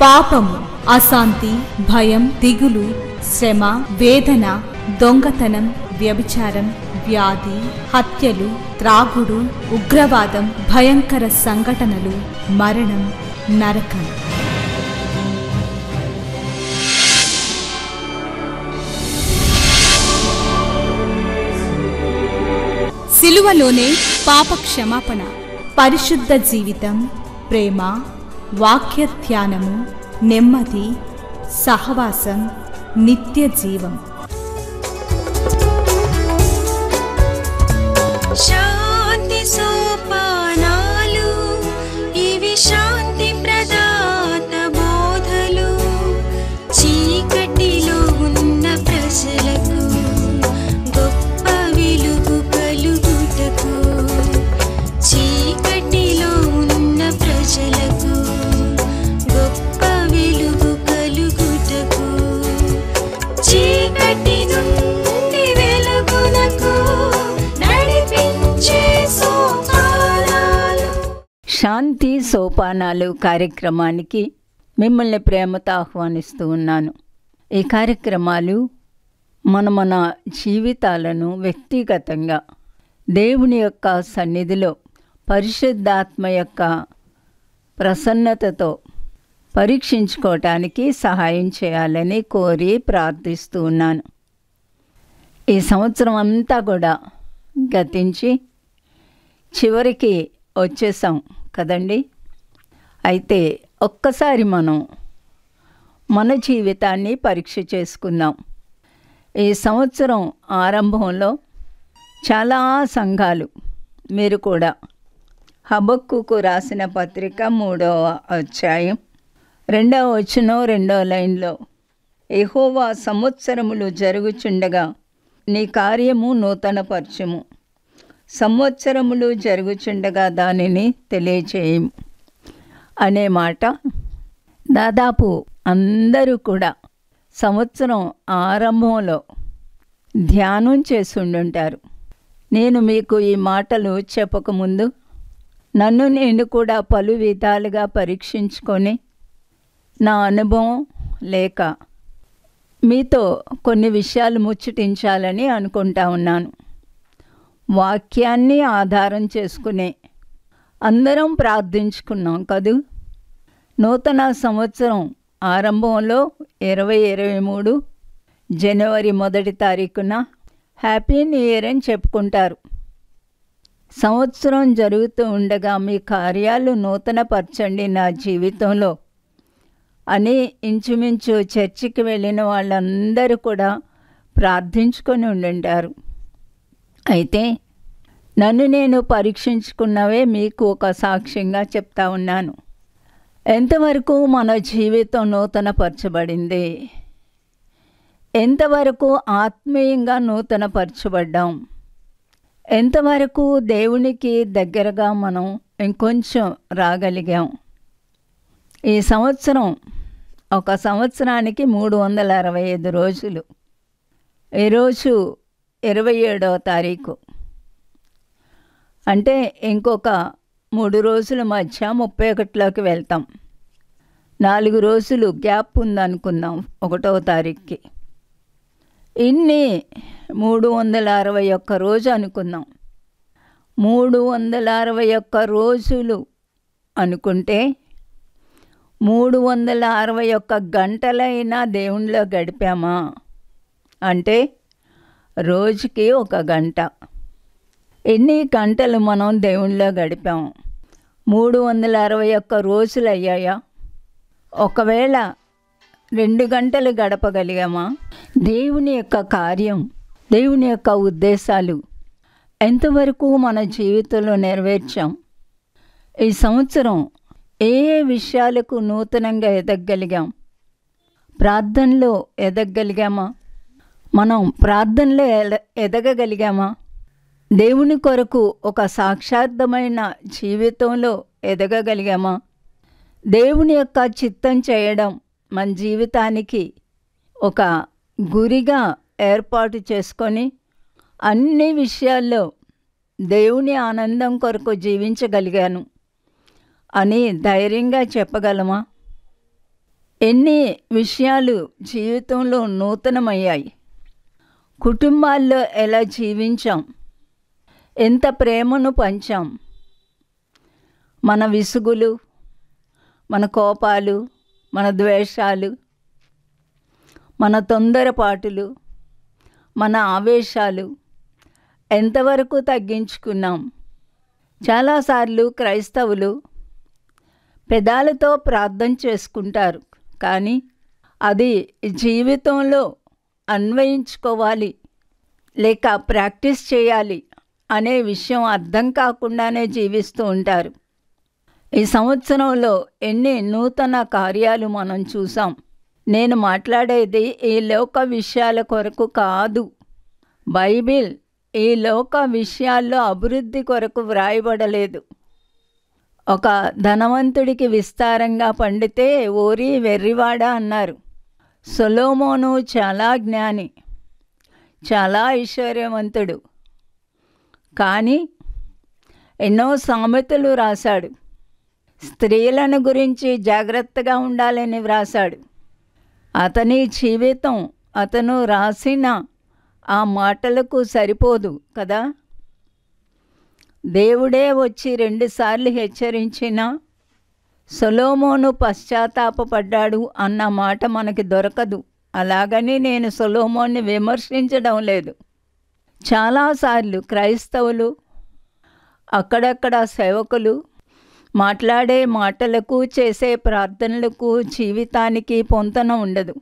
పాపము, అశాంతి, భయం, దిగులు, శ్రమ, వేదన, దొంగతనం, వ్యభిచారం, వ్యాధి, హత్యలు, త్రాగుడు, ఉగ్రవాదం, భయంకర సంఘటనలు, మరణం, నరకం. సిలువలోనే పాప క్షమాపణ, పరిశుద్ధ జీవితం, ప్రేమ, వాక్య ధ్యానము, నెమ్మది, సహవాసం, నిత్య జీవం. శాంతి సోపానాలు, ఇవి శాంతి ప్రదాత బోధలు. చీకటిలో ఉన్న ప్రజలకు గొప్ప వెలుగు కలుగుటకు, చీకటిలో ఉన్న ప్రజలకు గొప్ప వెలుగు కలుగుటకు, చీకటి నుండి వెలుగునకు నడిపించే సోపానాలు. శాంతి సోపానాలు కార్యక్రమానికి మిమ్మల్ని ప్రేమతో ఆహ్వానిస్తూ ఉన్నాను. ఈ కార్యక్రమాలు మన జీవితాలను వ్యక్తిగతంగా దేవుని యొక్క సన్నిధిలో పరిశుద్ధాత్మ యొక్క ప్రసన్నతతో పరీక్షించుకోవటానికి సహాయం చేయాలని కోరి ప్రార్థిస్తూ ఉన్నాను. ఈ సంవత్సరం అంతా కూడా గతించి చివరికి వచ్చేసాం కదండి. అయితే ఒక్కసారి మనం మన జీవితాన్ని పరీక్ష చేసుకుందాం. ఈ సంవత్సరం ఆరంభంలో చాలా సంఘాలు, మీరు కూడా హబక్కూకు రాసిన పత్రిక 3వ అధ్యాయం 2వ వచనం 2వ లైన్లో, యెహోవా సంవత్సరములు జరుగుచుండగా నీ కార్యము నూతనపరచుము, సంవత్సరములు జరుగుచుండగా దానిని తెలియచేయము అనే మాట దాదాపు అందరూ కూడా సంవత్సరం ఆరంభంలో ధ్యానం చేసి ఉండుంటారు. నేను మీకు ఈ మాటలు చెప్పకముందు నన్ను నేను కూడా పలు విధాలుగా పరీక్షించుకొని నా అనుభవం లేక మీతో కొన్ని విషయాలు ముచ్చటించాలని అనుకుంటా ఉన్నాను. వాక్యాన్ని ఆధారం చేసుకునే అందరం ప్రార్థించుకున్నాం కదూ. నూతన సంవత్సరం ఆరంభంలో 2023 జనవరి 1వ తారీఖున హ్యాపీ న్యూ ఇయర్ అని చెప్పుకుంటారు. సంవత్సరం జరుగుతూ ఉండగా మీ కార్యాలు నూతనపరచండి నా జీవితంలో అని ఇంచుమించు చర్చికి వెళ్ళిన వాళ్ళందరూ కూడా ప్రార్థించుకొని ఉండుంటారు. అయితే నన్ను నేను పరీక్షించుకున్నవే మీకు ఒక సాక్ష్యంగా చెప్తా ఉన్నాను. ఎంతవరకు మన జీవితం నూతనపరచబడింది, ఎంతవరకు ఆత్మీయంగా నూతనపరచబడ్డాం, ఎంతవరకు దేవునికి దగ్గరగా మనం ఇంకొంచెం రాగలిగాం. ఈ సంవత్సరం ఒక సంవత్సరానికి 365 రోజులు. ఈరోజు 27వ తారీఖు, అంటే ఇంకొక 3 రోజుల మధ్య 31లోకి వెళ్తాం. 4 రోజులు గ్యాప్ ఉందనుకుందాం 1వ తారీఖుకి. ఇన్ని 361 రోజు అనుకుందాం. 361 రోజులు అనుకుంటే 361 గంటలైనా దేవునిలో గడిపామా అంటే రోజుకి 1 గంట. ఎన్ని గంటలు మనం దేవునిలో గడిపాము? 361 రోజులు అయ్యాయా? ఒకవేళ 2 గంటలు గడపగలిగామా? దేవుని యొక్క కార్యం, దేవుని యొక్క ఉద్దేశాలు ఎంతవరకు మన జీవితంలో నెరవేర్చాం? ఈ సంవత్సరం ఏ విషయాలకు నూతనంగా ఎదగగలిగాం? ప్రార్థనలో ఎదగగలిగామా? మనం ప్రార్థనలో ఎదగగలిగామా? దేవుని కొరకు ఒక సాక్షార్థమైన జీవితంలో ఎదగగలిగామా? దేవుని యొక్క చిత్తం చేయడం మన జీవితానికి ఒక గురిగా ఏర్పాటు చేసుకొని అన్ని విషయాల్లో దేవుని ఆనందం కొరకు జీవించగలిగాను అని ధైర్యంగా చెప్పగలమా? ఎన్ని విషయాలు జీవితంలో నూతనమయ్యాయి. కుటుంబాల్లో ఎలా జీవించాం, ఎంత ప్రేమను పంచాం. మన విసుగులు, మన కోపాలు, మన ద్వేషాలు, మన తొందరపాటులు, మన ఆవేశాలు ఎంతవరకు తగ్గించుకున్నాం. చాలాసార్లు క్రైస్తవులు పెదాలతో ప్రార్థన చేసుకుంటారు, కానీ అది జీవితంలో అన్వయించుకోవాలి లేక ప్రాక్టీస్ చేయాలి అనే విషయం అర్థం కాకుండానే జీవిస్తూ ఉంటారు. ఈ సంవత్సరంలో ఎన్ని నూతన కార్యాలు మనం చూసాం. నేను మాట్లాడేది ఈ లోక విషయాల కొరకు కాదు. బైబిల్ ఈ లోక విషయాల్లో అభివృద్ధి కొరకు వ్రాయబడలేదు. ఒక ధనవంతుడికి విస్తారంగా పండితే ఓరి వెర్రివాడ అన్నారు. సొలొమోను చాలా జ్ఞాని, చాలా ఐశ్వర్యవంతుడు, కానీ ఎన్నో సామెతలు రాశాడు. స్త్రీలను గురించి జాగ్రత్తగా ఉండాలని వ్రాశాడు. అతని జీవితం అతను రాసిన ఆ మాటలకు సరిపోదు కదా. దేవుడే వచ్చి 2 సార్లు హెచ్చరించినా సొలొమోను పశ్చాత్తాపపడ్డాడు అన్న మాట మనకి దొరకదు. అలాగని నేను సొలొమోన్ని విమర్శించడం లేదు. చాలాసార్లు క్రైస్తవులు, అక్కడక్కడ సేవకులు మాట్లాడే మాటలకు, చేసే ప్రార్థనలకు జీవితానికి పొంతన ఉండదు.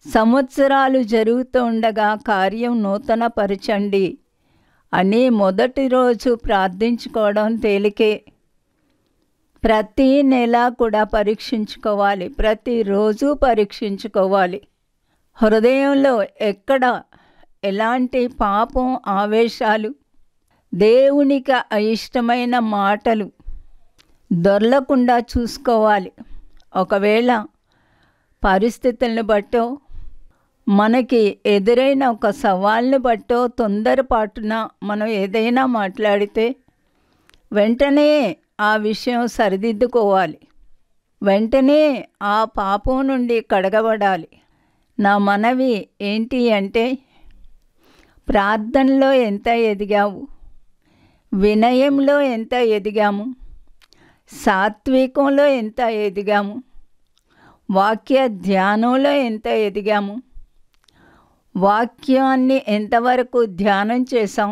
సంవత్సరాలు జరుగుతూ ఉండగా కార్యం నూతనపరచండి అని మొదటి రోజు ప్రార్థించుకోవడం తేలికే. ప్రతి నెల కూడా పరీక్షించుకోవాలి, ప్రతిరోజు పరీక్షించుకోవాలి. హృదయంలో ఎక్కడ ఎలాంటి పాపం, ఆవేశాలు, దేవునికి అయిష్టమైన మాటలు దొర్లకుండా చూసుకోవాలి. ఒకవేళ పరిస్థితులను బట్టో, మనకి ఎదురైన ఒక సవాల్ని బట్టో తొందరపాటున మనం ఏదైనా మాట్లాడితే వెంటనే ఆ విషయం సరిదిద్దుకోవాలి. వెంటనే ఆ పాపం నుండి కడగబడాలి. నా మనవి ఏంటి అంటే, ప్రార్థనలో ఎంత ఎదిగావు, వినయంలో ఎంత ఎదిగాము, సాత్వికంలో ఎంత ఎదిగాము, వాక్య ధ్యానంలో ఎంత ఎదిగాము, వాక్యాన్ని ఎంతవరకు ధ్యానం చేశాం,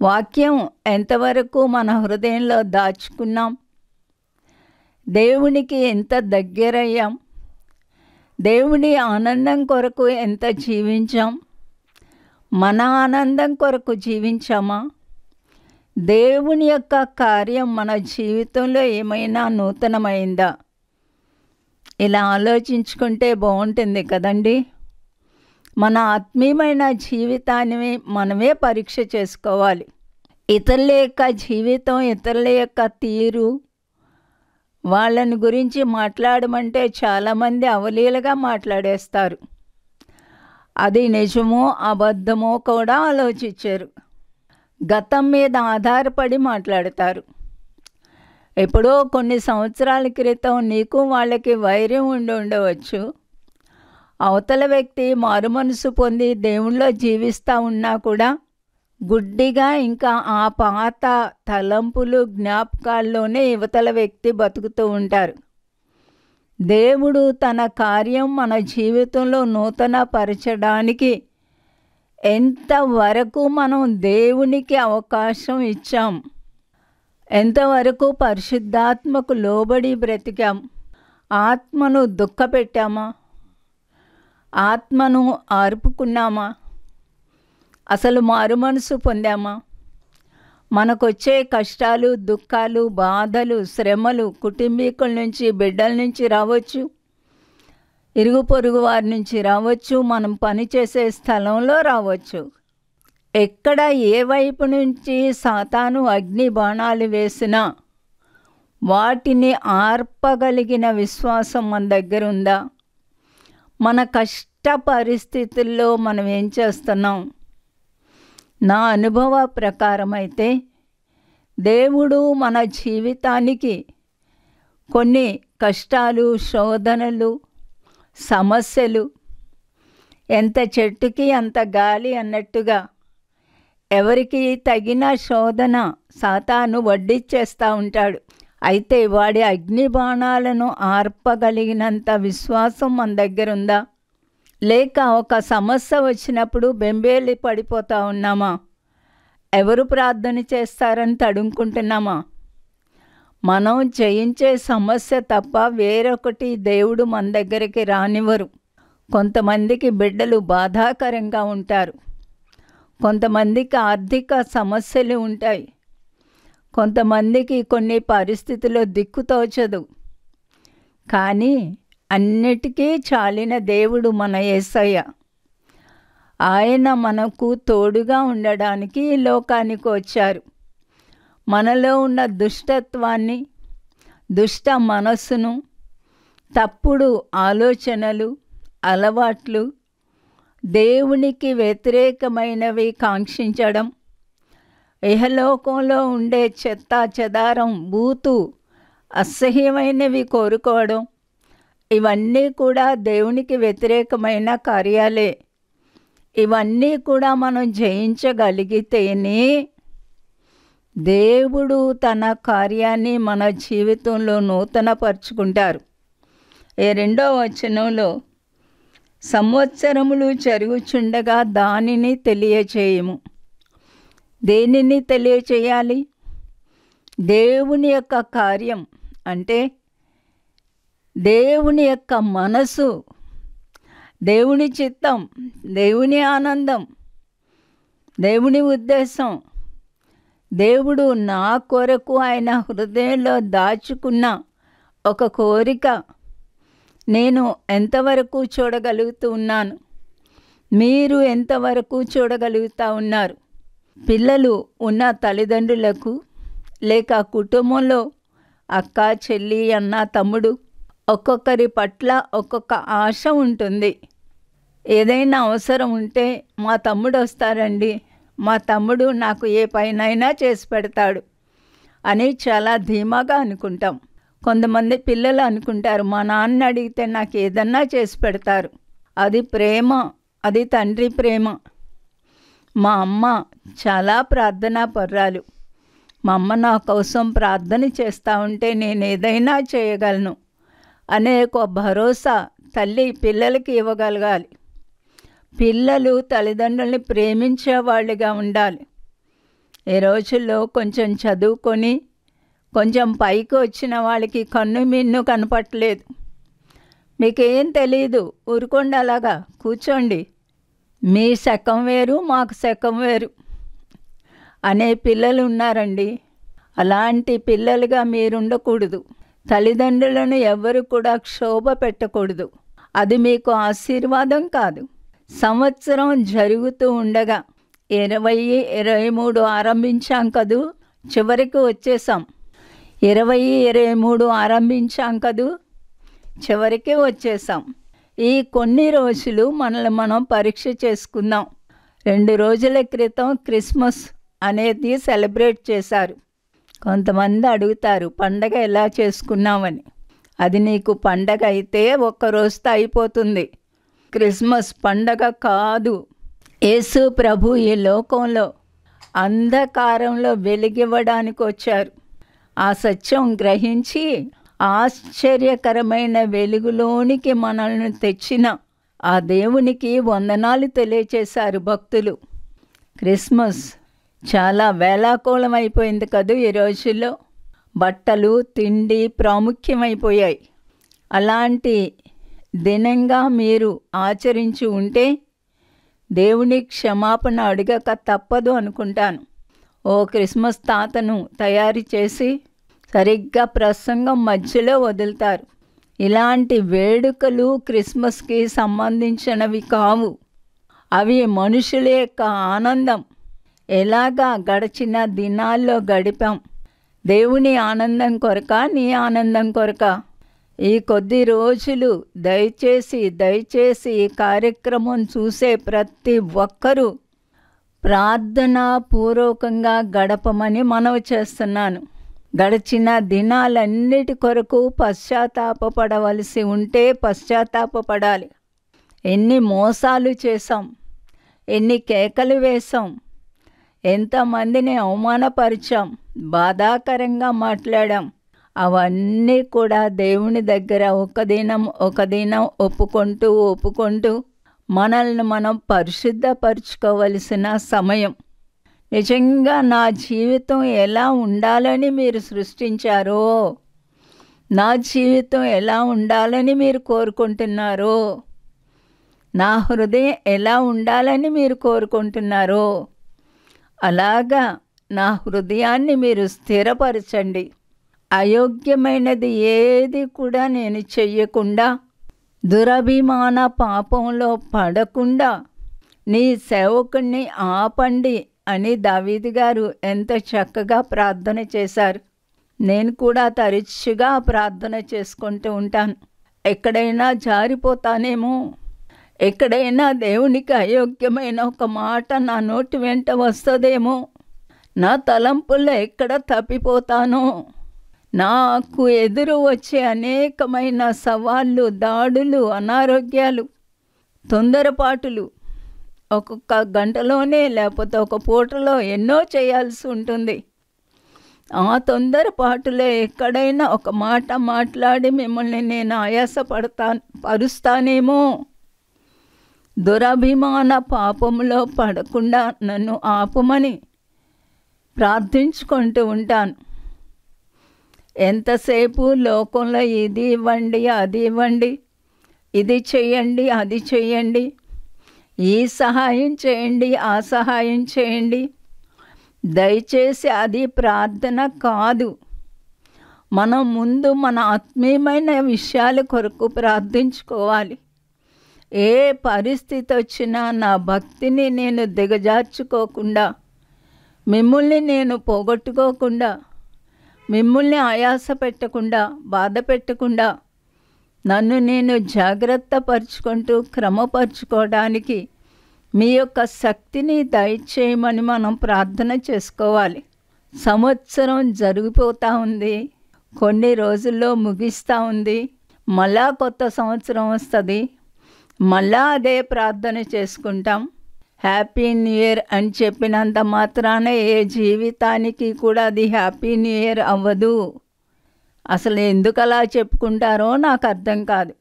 వాక్యం ఎంతవరకు మన హృదయంలో దాచుకున్నాం, దేవునికి ఎంత దగ్గరయ్యాం, దేవుని ఆనందం కొరకు ఎంత జీవించాం, మన ఆనందం కొరకు జీవించామా, దేవుని యొక్క కార్యం మన జీవితంలో ఏమైనా నూతనమైందా? ఇలా ఆలోచించుకుంటే బాగుంటుంది కదండి. మన ఆత్మీయమైన జీవితాన్ని మనమే పరీక్ష చేసుకోవాలి. ఇతరుల యొక్క జీవితం, ఇతరుల యొక్క తీరు, వాళ్ళని గురించి మాట్లాడమంటే చాలామంది అవలీలగా మాట్లాడేస్తారు. అది నిజమో అబద్ధమో కూడా ఆలోచించరు. గతం మీద ఆధారపడి మాట్లాడతారు. ఎప్పుడో కొన్ని సంవత్సరాల క్రితం నీకు వాళ్ళకి వైరం ఉండవచ్చు. అవతల వ్యక్తి మారుమనసు పొంది దేవుళ్ళో జీవిస్తూ ఉన్నా కూడా గుడ్డిగా ఇంకా ఆ పాత తలంపులు, జ్ఞాపకాల్లోనే యువతల వ్యక్తి బతుకుతూ ఉంటారు. దేవుడు తన కార్యం మన జీవితంలో నూతన పరచడానికి ఎంతవరకు మనం దేవునికి అవకాశం ఇచ్చాం, ఎంతవరకు పరిశుద్ధాత్మకు లోబడి బ్రతికాం, ఆత్మను దుఃఖపెట్టామా, ఆత్మను ఆర్పుకున్నామా, అసలు మారుమనసు పొందామా? మనకొచ్చే కష్టాలు, దుఃఖాలు, బాధలు, శ్రమలు కుటుంబీకుల నుంచి, బిడ్డల నుంచి రావచ్చు, ఇరుగు పొరుగు వారి నుంచి రావచ్చు, మనం పనిచేసే స్థలంలో రావచ్చు. ఎక్కడ ఏ వైపు నుంచి సాతాను అగ్ని బాణాలు వేసినా వాటిని ఆర్పగలిగిన విశ్వాసం మన దగ్గర ఉందా? మన కష్ట పరిస్థితుల్లో మనం ఏం చేస్తున్నాం? నా అనుభవ ప్రకారం అయితే దేవుడు మన జీవితానికి కొన్ని కష్టాలు, శోధనలు, సమస్యలు, ఎంత చెట్టుకి అంత గాలి అన్నట్టుగా ఎవరికి తగిన శోధన సాతాను వడ్డిచ్చేస్తూ ఉంటాడు. అయితే వాడి అగ్ని బాణాలను ఆర్పగలిగినంత విశ్వాసం మన దగ్గర ఉందా? లేక ఒక సమస్య వచ్చినప్పుడు బెంబేలి పడిపోతూ ఉన్నామా? ఎవరు ప్రార్థన చేస్తారని తడుముకుంటున్నామా? మనం జయించే సమస్య తప్ప వేరొకటి దేవుడు మన దగ్గరికి రానివ్వరు. కొంతమందికి బిడ్డలు బాధాకరంగా ఉంటారు, కొంతమందికి ఆర్థిక సమస్యలు ఉంటాయి, కొంతమందికి కొన్ని పరిస్థితుల్లో దిక్కుతోచదు. కానీ అన్నిటికీ చాలిన దేవుడు మన యేసయ్య. ఆయన మనకు తోడుగా ఉండడానికి ఈ లోకానికి వచ్చారు. మనలో ఉన్న దుష్టత్వాన్ని, దుష్ట మనస్సును, తప్పుడు ఆలోచనలు, అలవాట్లు, దేవునికి వ్యతిరేకమైనవి కాంక్షించడం, ఇహలోకంలో ఉండే చెత్త చెదారం, బూతు, అసహ్యమైనవి కోరుకోవడం, ఇవన్నీ కూడా దేవునికి వ్యతిరేకమైన కార్యాలే. ఇవన్నీ కూడా మనం జయించగలిగితేనే దేవుడు తన కార్యాన్ని మన జీవితంలో నూతనపరుచుకుంటారు. 2వ వచనంలో సంవత్సరములు జరుగుచుండగా దానిని తెలియచేయము. దేనిని తెలియచేయాలి? దేవుని యొక్క కార్యం, అంటే దేవుని యొక్క మనసు, దేవుని చిత్తం, దేవుని ఆనందం, దేవుని ఉద్దేశం. దేవుడు నా కొరకు ఆయన హృదయంలో దాచుకున్న ఒక కోరిక నేను ఎంతవరకు చూడగలుగుతూ ఉన్నాను? మీరు ఎంతవరకు చూడగలుగుతూ ఉన్నారు? పిల్లలు ఉన్న తల్లిదండ్రులకు, లేక కుటుంబంలో అక్క, చెల్లి, అన్న, తమ్ముడు, ఒక్కొక్కరి పట్ల ఒక్కొక్క ఆశ ఉంటుంది. ఏదైనా అవసరం ఉంటే మా తమ్ముడు వస్తారండి, మా తమ్ముడు నాకు ఏ పైనైనా చేసి పెడతాడు అని చాలా ధీమాగా అనుకుంటాం. కొంతమంది పిల్లలు అనుకుంటారు, మా నాన్న అడిగితే నాకు ఏదన్నా చేసి పెడతారు. అది ప్రేమ, అది తండ్రి ప్రేమ. మా అమ్మ చాలా ప్రార్థనా పర్రాలు. మా అమ్మ నా కోసం ప్రార్థన చేస్తూ ఉంటే నేను ఏదైనా చేయగలను అనే ఒక భరోసా తల్లి పిల్లలకి ఇవ్వగలగాలి. పిల్లలు తల్లిదండ్రుల్ని ప్రేమించే వాళ్ళుగా ఉండాలి. ఈ రోజుల్లో కొంచెం చదువుకొని కొంచెం పైకి వచ్చిన వాళ్ళకి కన్ను మిన్ను కనపట్లేదు. మీకేం తెలీదు, ఊరుకోండి, అలాగా కూర్చోండి, మీ శకం వేరు మాకు శకం వేరు అనే పిల్లలు ఉన్నారండి. అలాంటి పిల్లలుగా మీరుండకూడదు. తల్లిదండ్రులను ఎవరు కూడా క్షోభ పెట్టకూడదు. అది మీకు ఆశీర్వాదం కాదు. సంవత్సరం జరుగుతూ ఉండగా 2023 ఆరంభించాం కదూ, చివరికి వచ్చేసాం. 2023 ఆరంభించాం కదూ, చివరికి వచ్చేసాం. ఈ కొన్ని రోజులు మనల్ని మనం పరీక్ష చేసుకుందాం. 2 రోజుల క్రితం క్రిస్మస్ అనేది సెలబ్రేట్ చేశారు. కొంతమంది అడుగుతారు, పండగ ఎలా చేసుకున్నామని. అది నీకు పండగ అయితే ఒక్కరోజుతో అయిపోతుంది. క్రిస్మస్ పండగ కాదు. యేసు ప్రభు ఈ లోకంలో అంధకారంలో వెలిగివ్వడానికి వచ్చారు. ఆ సత్యం గ్రహించి ఆశ్చర్యకరమైన వెలుగులోనికి మనల్ని తెచ్చిన ఆ దేవునికి వందనాలు తెలియచేశారు భక్తులు. క్రిస్మస్ చాలా వేళాకోళం అయిపోయింది కదూ. ఈ రోజుల్లో బట్టలు, తిండి ప్రాముఖ్యమైపోయాయి. అలాంటి దినంగా మీరు ఆచరించి ఉంటే దేవుని క్షమాపణ అడగక తప్పదు అనుకుంటాను. ఓ క్రిస్మస్ తాతను తయారు చేసి సరిగ్గా ప్రసంగం మధ్యలో వదులుతారు. ఇలాంటి వేడుకలు క్రిస్మస్కి సంబంధించినవి కావు. అవి మనుషుల యొక్క ఆనందం. ఎలాగా గడిచిన దినాల్లో గడిపాం? దేవుని ఆనందం కొరక, నీ ఆనందం కొరక? ఈ కొద్ది రోజులు దయచేసి ఈ కార్యక్రమం చూసే ప్రతి ఒక్కరూ ప్రార్థనాపూర్వకంగా గడపమని మనవి చేస్తున్నాను. గడిచిన దినాలన్నిటి కొరకు పశ్చాత్తాపపడవలసి ఉంటే పశ్చాత్తాపపడాలి. ఎన్ని మోసాలు చేశాం, ఎన్ని కేకలు వేశాం, ఎంతమందిని అవమానపరిచాం, బాధాకరంగా మాట్లాడాం. అవన్నీ కూడా దేవుని దగ్గర ఒక దినం ఒప్పుకుంటూ మనల్ని మనం పరిశుద్ధపరచుకోవలసిన సమయం. నిజంగా నా జీవితం ఎలా ఉండాలని మీరు సృష్టించారో, నా జీవితం ఎలా ఉండాలని మీరు కోరుకుంటున్నారో, నా హృదయం ఎలా ఉండాలని మీరు కోరుకుంటున్నారో అలాగా నా హృదయాన్ని మీరు స్థిరపరచండి. అయోగ్యమైనది ఏది కూడా నేను చెయ్యకుండా, దురభిమాన పాపంలో పడకుండా నీ సేవకుణ్ణి ఆపండి అని దావీదు గారు ఎంత చక్కగా ప్రార్థన చేశారు. నేను కూడా తరచుగా ప్రార్థన చేసుకుంటూ ఉంటాను. ఎక్కడైనా జారిపోతానేమో, ఎక్కడైనా దేవునికి అయోగ్యమైన ఒక మాట నా నోటి వెంట వస్తుందేమో, నా తలంపుల్లో ఎక్కడ తప్పిపోతానో, నాకు ఎదురు వచ్చే అనేకమైన సవాళ్ళు, దాడులు, అనారోగ్యాలు, తొందరపాటులు ఒక్కొక్క గంటలోనే లేకపోతే ఒక పూటలో ఎన్నో చేయాల్సి ఉంటుంది. ఆ తొందరపాటులో ఎక్కడైనా ఒక మాట మాట్లాడి మిమ్మల్ని నేను పరుస్తానేమో, దురభిమాన పాపంలో పడకుండా నన్ను ఆపమని ప్రార్థించుకుంటూ ఉంటాను. ఎంతసేపు లోకంలో ఇది ఇవ్వండి, అది ఇవ్వండి, ఇది చెయ్యండి, అది చెయ్యండి, ఈ సహాయం చేయండి, ఆ సహాయం చేయండి. దయచేసి అది ప్రార్థన కాదు. మనం ముందు మన ఆత్మీయమైన విషయాల కొరకు ప్రార్థించుకోవాలి. ఏ పరిస్థితి వచ్చినా నా భక్తిని నేను దిగజార్చుకోకుండా, మిమ్మల్ని నేను పోగొట్టుకోకుండా, మిమ్మల్ని ఆయాస పెట్టకుండా, బాధ పెట్టకుండా నన్ను నేను జాగ్రత్త పరుచుకుంటూ క్రమపరుచుకోవడానికి మీ యొక్క శక్తిని దయచేయమని మనం ప్రార్థన చేసుకోవాలి. సంవత్సరం జరిగిపోతూ ఉంది, కొన్ని రోజుల్లో ముగిస్తూ ఉంది, మళ్ళా కొత్త సంవత్సరం వస్తుంది, మళ్ళా అదే ప్రార్థన చేసుకుంటాం. హ్యాపీ న్యూ ఇయర్ అని చెప్పినంత మాత్రాన ఏ జీవితానికి కూడా అది హ్యాపీ న్యూ ఇయర్ అవ్వదు. అసలు ఎందుకు అలా చెప్పుకుంటారో నాకు అర్థం కాదు.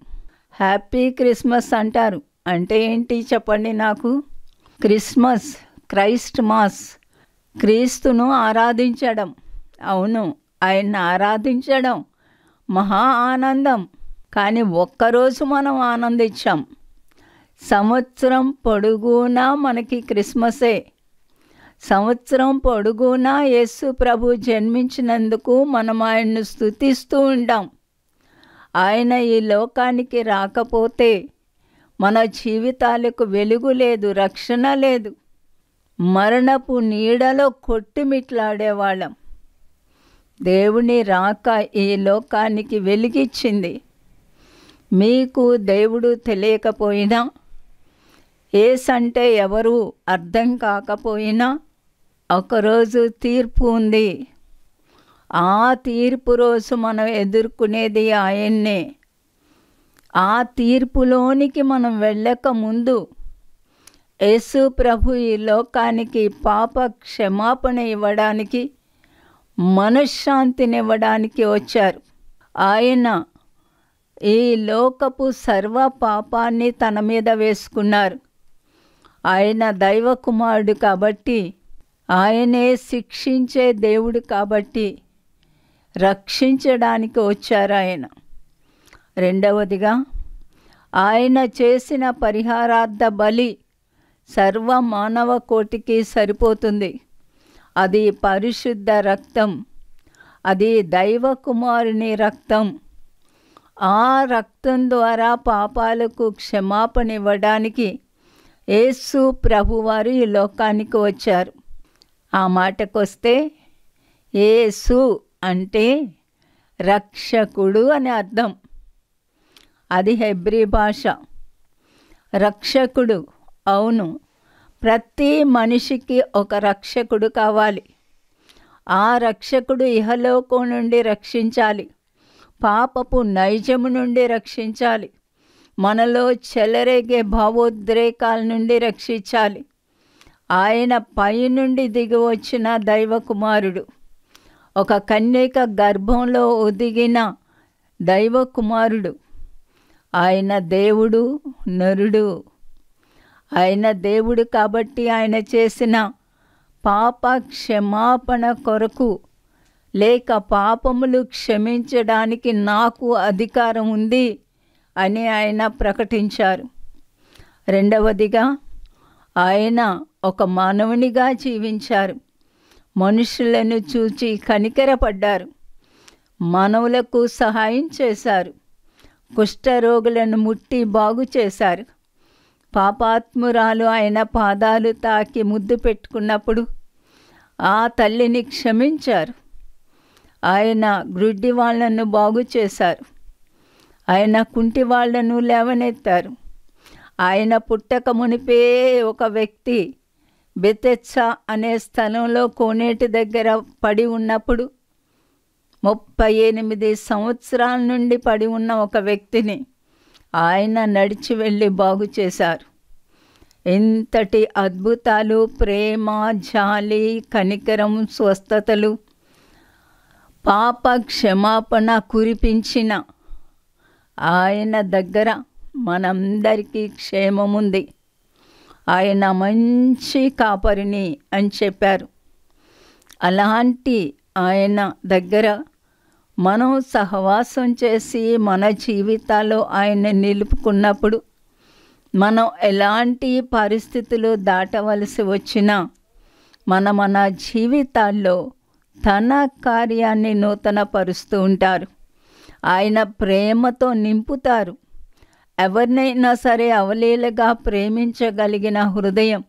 హ్యాపీ క్రిస్మస్ అంటారు, అంటే ఏంటి చెప్పండి నాకు? క్రిస్మస్, క్రైస్ట్ మాస్, క్రీస్తును ఆరాధించడం. అవును, ఆయన్ని ఆరాధించడం మహా ఆనందం. కానీ ఒక్కరోజు మనం ఆనందించాం. సంవత్సరం పొడుగునా మనకి క్రిస్మసే. సంవత్సరం పొడుగునా యేసు ప్రభు జన్మించినందుకు మనం ఆయన్ను స్తుతిస్తూ ఉంటాం. ఆయన ఈ లోకానికి రాకపోతే మన జీవితాలకు వెలుగు లేదు, రక్షణ లేదు. మరణపు నీడలో కొట్టుమిట్లాడేవాళ్ళం. దేవుని రాక ఈ లోకానికి వెలిగిచ్చింది. మీకు దేవుడు తెలియకపోయినా, యేసంటే ఎవరు అర్థం కాకపోయినా, ఒకరోజు తీర్పు ఉంది. ఆ తీర్పు రోజు మనం ఎదుర్కొనేది ఆయన్నే. ఆ తీర్పులోనికి మనం వెళ్ళక ముందు యేసు ప్రభు ఈ లోకానికి పాప క్షమాపణ ఇవ్వడానికి, మనశ్శాంతినివ్వడానికి వచ్చారు. ఆయన ఈ లోకపు సర్వ పాపాన్ని తన మీద వేసుకున్నారు. ఆయన దైవ కుమారుడు కాబట్టి, ఆయనే శిక్షించే దేవుడు కాబట్టి రక్షించడానికి వచ్చారు ఆయన. రెండవదిగా, ఆయన చేసిన పరిహారార్థ బలి సర్వ మానవ కోటికి సరిపోతుంది. అది పరిశుద్ధ రక్తం, అది దైవ కుమారుని రక్తం. ఆ రక్తం ద్వారా పాపాలకు క్షమాపణ ఇవ్వడానికి యేసు ప్రభువారు ఈ లోకానికి వచ్చారు. ఆ మాటకొస్తే, యేసు అంటే రక్షకుడు అని అర్థం. అది హెబ్రీ భాష. రక్షకుడు, అవును, ప్రతి మనిషికి ఒక రక్షకుడు కావాలి. ఆ రక్షకుడు ఇహలోకం నుండి రక్షించాలి, పాపపు నైజము నుండి రక్షించాలి, మనలో చెలరేగే భావోద్రేకాల నుండి రక్షించాలి. ఆయన పై నుండి దిగి వచ్చిన దైవ కుమారుడు, ఒక కన్యక గర్భంలో ఒదిగిన దైవ కుమారుడు. ఆయన దేవుడు, నరుడు. ఆయన దేవుడు కాబట్టి ఆయన చేసిన పాప క్షమాపణ కొరకు లేక పాపములు క్షమించడానికి నాకు అధికారం ఉంది అని ఆయన ప్రకటించారు. రెండవదిగా ఆయన ఒక మానవునిగా జీవించారు. మనుషులను చూచి కనికరపడ్డారు, మానవులకు సహాయం చేశారు, కుష్ఠరోగులను ముట్టి బాగు చేశారు. పాపాత్మురాలు ఆయన పాదాలు తాకి ముద్దు పెట్టుకున్నప్పుడు ఆ తల్లిని క్షమించారు. ఆయన గ్రుడ్డి వాళ్లను బాగు చేశారు, ఆయన కుంటి వాళ్లను లేవనెత్తారు. ఆయన పుట్టక మునిపే ఒక వ్యక్తి బెతెత్సా అనే స్థలంలో కోనేటి దగ్గర పడి ఉన్నప్పుడు 38 సంవత్సరాల నుండి పడి ఉన్న ఒక వ్యక్తిని ఆయన నడిచి వెళ్ళి బాగు చేశారు. ఎంతటి అద్భుతాలు, ప్రేమ, జాలి, కనికరం, స్వస్థతలు, పాప క్షమాపణ కురిపించిన ఆయన దగ్గర మనందరికీ క్షేమముంది. ఆయన మంచి కాపరిని అని చెప్పారు. అలాంటి ఆయన దగ్గర మనం సహవాసం చేసి మన జీవితాల్లో ఆయన నిలుపుకున్నప్పుడు మనం ఎలాంటి పరిస్థితులు దాటవలసి వచ్చినా మన జీవితాల్లో తన కార్యాన్ని నూతనపరుస్తూ ఉంటారు. ఆయన ప్రేమతో నింపుతారు. ఎవరినైనా సరే అవలీలగా ప్రేమించగలిగిన హృదయం,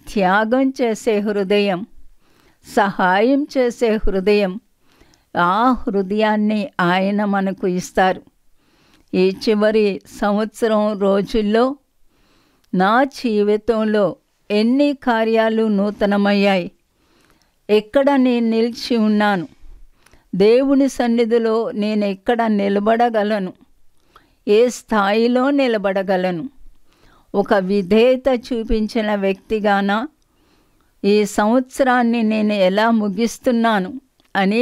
త్యాగం చేసే హృదయం, సహాయం చేసే హృదయం, ఆ హృదయాన్ని ఆయన మనకు ఇస్తారు. ఈ చివరి సంవత్సరం రోజుల్లో నా జీవితంలో ఎన్ని కార్యాలు నూతనమయ్యాయి. ఎక్కడ నేను నిలిచి ఉన్నాను, దేవుని సన్నిధిలో నేను ఎక్కడ నిలబడగలను, ఏ స్థాయిలో నిలబడగలను, ఒక విధేయత చూపించిన వ్యక్తిగానా ఈ సంవత్సరాన్ని నేను ఎలా ముగిస్తున్నాను అని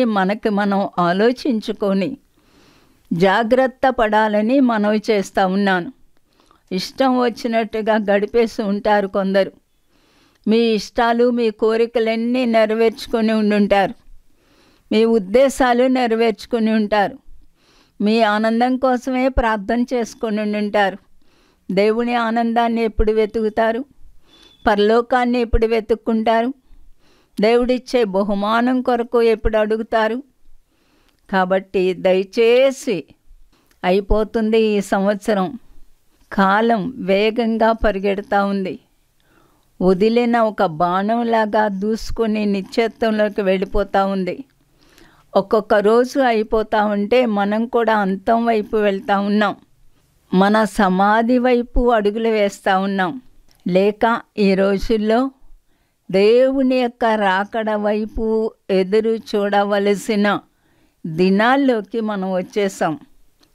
మనం ఆలోచించుకొని జాగ్రత్త పడాలని మనవి చేస్తూ ఉన్నాను. ఇష్టం వచ్చినట్టుగా గడిపేసి ఉంటారు కొందరు. మీ ఇష్టాలు, మీ కోరికలన్నీ నెరవేర్చుకొని ఉండుంటారు, మీ ఉద్దేశాలు నెరవేర్చుకొని ఉంటారు, మీ ఆనందం కోసమే ప్రార్థన చేసుకొని ఉంటారు. దేవుని ఆనందాన్ని ఎప్పుడు వెతుకుతారు? పరలోకాన్ని ఎప్పుడు వెతుక్కుంటారు? దేవుడిచ్చే బహుమానం కొరకు ఎప్పుడు అడుగుతారు? కాబట్టి దయచేసి అయిపోతుంది ఈ సంవత్సరం. కాలం వేగంగా పరిగెడుతూ ఉంది. వదిలిన ఒక బాణంలాగా దూసుకొని నిశ్చత్వంలోకి వెళ్ళిపోతూ ఉంది. ఒక్కొక్క రోజు అయిపోతూ ఉంటే మనం కూడా అంతం వైపు వెళ్తూ ఉన్నాం. మన సమాధి వైపు అడుగులు వేస్తూ ఉన్నాం. లేక ఈ రోజుల్లో దేవుని యొక్క రాకడ వైపు ఎదురు చూడవలసిన దినాల్లోకి మనం వచ్చేసాం.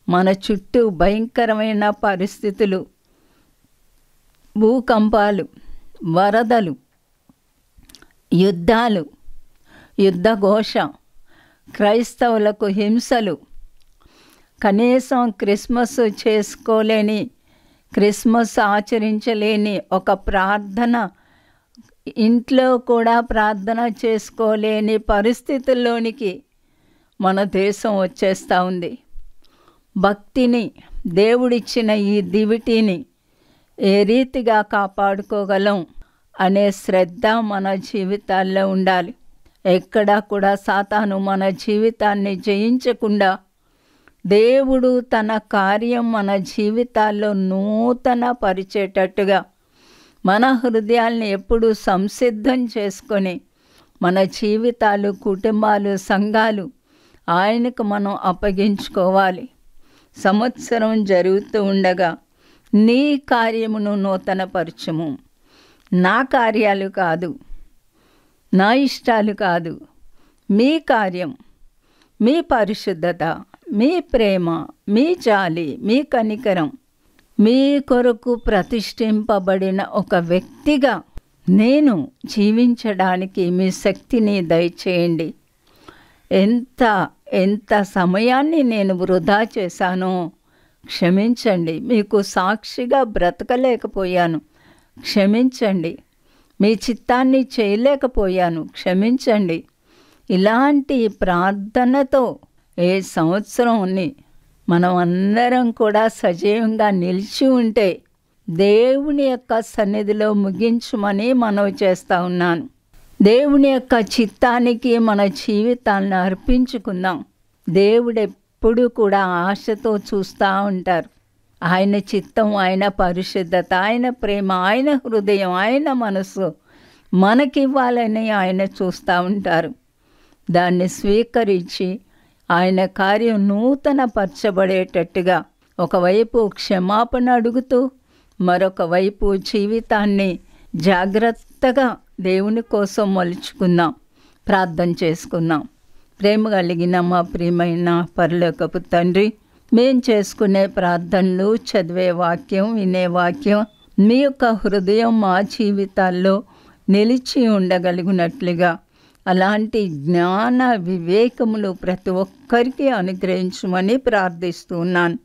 మన చుట్టూ భయంకరమైన పరిస్థితులు, భూకంపాలు, వరదలు, యుద్ధాలు, యుద్ధఘోష, క్రైస్తవులకు హింసలు, కనీసం క్రిస్మస్ చేసుకోలేని, క్రిస్మస్ ఆచరించలేని, ఒక ప్రార్థన ఇంట్లో కూడా ప్రార్థన చేసుకోలేని పరిస్థితుల్లోనికి మన దేశం వచ్చేస్తూ ఉంది. భక్తిని, దేవుడిచ్చిన ఈ దివిటీని ఏ రీతిగా కాపాడుకోగలం అనే శ్రద్ధ మన జీవితాల్లో ఉండాలి. ఎక్కడా కూడా సాతాను మన జీవితాన్ని జయించకుండా దేవుడు తన కార్యం మన జీవితాల్లో నూతన పరిచేటట్టుగా మన హృదయాల్ని ఎప్పుడూ సంసిద్ధం చేసుకొని మన జీవితాలు, కుటుంబాలు, సంఘాలు ఆయనకు మనం అప్పగించుకోవాలి. సంవత్సరం జరుగుతూ ఉండగా నీ కార్యమును నూతనపరచుము. నా కార్యాలు కాదు, నా ఇష్టాలు కాదు, మీ కార్యం, మీ పరిశుద్ధత, మీ ప్రేమ, మీ జాలి, మీ కనికరం, మీ కొరకు ప్రతిష్ఠింపబడిన ఒక వ్యక్తిగా నేను జీవించడానికి మీ శక్తిని దయచేయండి. ఎంత సమయాన్ని నేను వృధా చేశానో క్షమించండి. మీకు సాక్షిగా బ్రతకలేకపోయాను, క్షమించండి. మీ చిత్తాన్ని చేయలేకపోయాను, క్షమించండి. ఇలాంటి ప్రార్థనతో ఏ సంవత్సరంని మనం అందరం కూడా సజీవంగా నిలిచి ఉంటే దేవుని యొక్క సన్నిధిలో ముగించమని మనవి చేస్తూ ఉన్నాను. దేవుని యొక్క చిత్తానికి మన జీవితాలను అర్పించుకుందాం. దేవుడు ఎప్పుడు కూడా ఆశతో చూస్తూ ఉంటారు. ఆయన చిత్తం, ఆయన పరిశుద్ధత, ఆయన ప్రేమ, ఆయన హృదయం, ఆయన మనసు మనకివ్వాలని ఆయన చూస్తూ ఉంటారు. దాన్ని స్వీకరించి ఆయన కార్యం నూతనపరచబడేటట్టుగా ఒకవైపు క్షమాపణ అడుగుతూ మరొక వైపు జీవితాన్ని జాగ్రత్తగా దేవుని కోసం మలుచుకుందాం, ప్రార్థన చేసుకుందాం. ప్రేమ కలిగిన మా ప్రియమైన పరలోకపు తండ్రి, మేం చేసుకునే ప్రార్థనలు, చదివే వాక్యం, వినే వాక్యం మీ యొక్క హృదయం మా జీవితాల్లో నిలిచి ఉండగలిగినట్లుగా అలాంటి జ్ఞాన వివేకములు ప్రతి ఒక్కరికి అనుగ్రహించమని ప్రార్థిస్తున్నాను.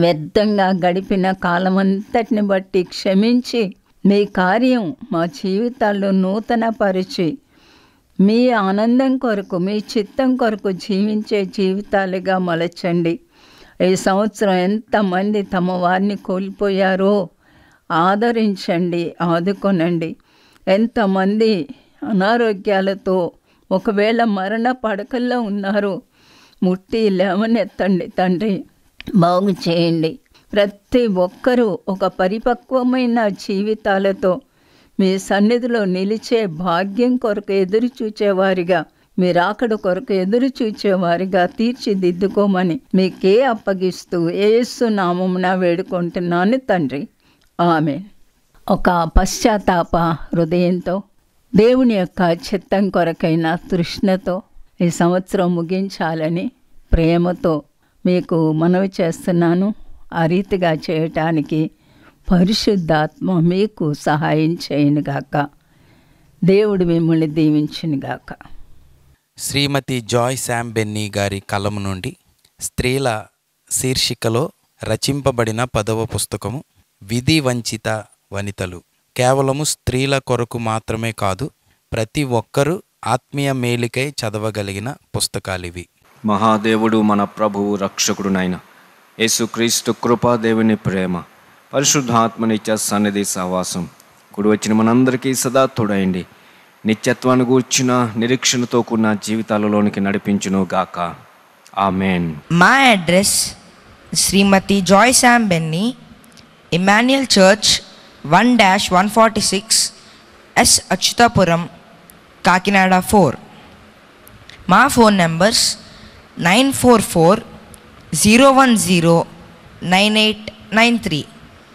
వ్యర్థంగా గడిపిన కాలమంతటిని బట్టి క్షమించి మీ కార్యం మా జీవితాల్లో నూతనపరిచి మీ ఆనందం కొరకు, మీ చిత్తం కొరకు జీవించే జీవితాలుగా మలచండి. ఈ సంవత్సరం ఎంతమంది తమ వారిని కోల్పోయారో ఆదరించండి, ఆదుకొనండి. ఎంతమంది అనారోగ్యాలతో ఒకవేళ మరణ పడకల్లో ఉన్నారు, ముట్టి లేవనెత్తండి తండ్రి, బాగు చేయండి. ప్రతి ఒక్కరూ ఒక పరిపక్వమైన జీవితాలతో మీ సన్నిధిలో నిలిచే భాగ్యం కొరకు ఎదురు చూచేవారిగా, మీ రాకడ కొరకు ఎదురు చూచేవారిగా తీర్చిదిద్దుకోమని మీకే అప్పగిస్తూ యేసు నామమున వేడుకుంటున్నాను తండ్రి, ఆమేన్. ఒక పశ్చాత్తాప హృదయంతో దేవుని యొక్క చిత్తం కొరకైన తృష్ణతో ఈ సంవత్సరం ముగించాలని ప్రేమతో మీకు మనవి చేస్తున్నాను. ఆ రీతిగా చేయటానికి పరిశుద్ధాత్మ మీకు సహాయం చేయనుగాక. దేవుడు మిమ్మల్ని దీవించునుగాక. శ్రీమతి జాయ్ శామ్ బెన్నీ గారి కలము నుండి స్త్రీల శీర్షికలో రచింపబడిన 10వ పుస్తకము విధి వంచిత వనితలు. కేవలము స్త్రీల కొరకు మాత్రమే కాదు, ప్రతి ఒక్కరూ ఆత్మీయ మేలుకై చదవగలిగిన పుస్తకాలివి. మహాదేవుడు మన ప్రభువు రక్షకుడునైన యేసుక్రీస్తు కృపా, దేవుని ప్రేమ, పరిశుద్ధాత్మనిత్య సన్నిధి సహవాసం కూడి వచ్చిన మనందరికీ సదా తోడైండి నిత్యత్వాన్ని గూర్చిన నిరీక్షణతో కూడిన జీవితాలలోనికి నడిపించును గాక. Amen. My address, Srimati Joy Sam Benny, Emmanuel Church, 1-146 S. Achutapuram, Kakinada 4. మా ఫోన్ నెంబర్స్ 944-010-9893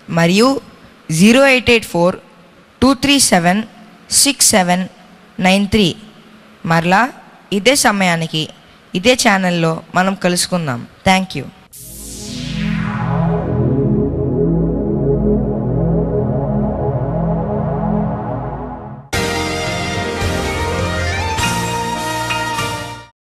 మరియు 0884-237-6793. మరలా ఇదే సమయానికి ఇదే ఛానల్లో మనం కలుసుకుందాం. Thank you.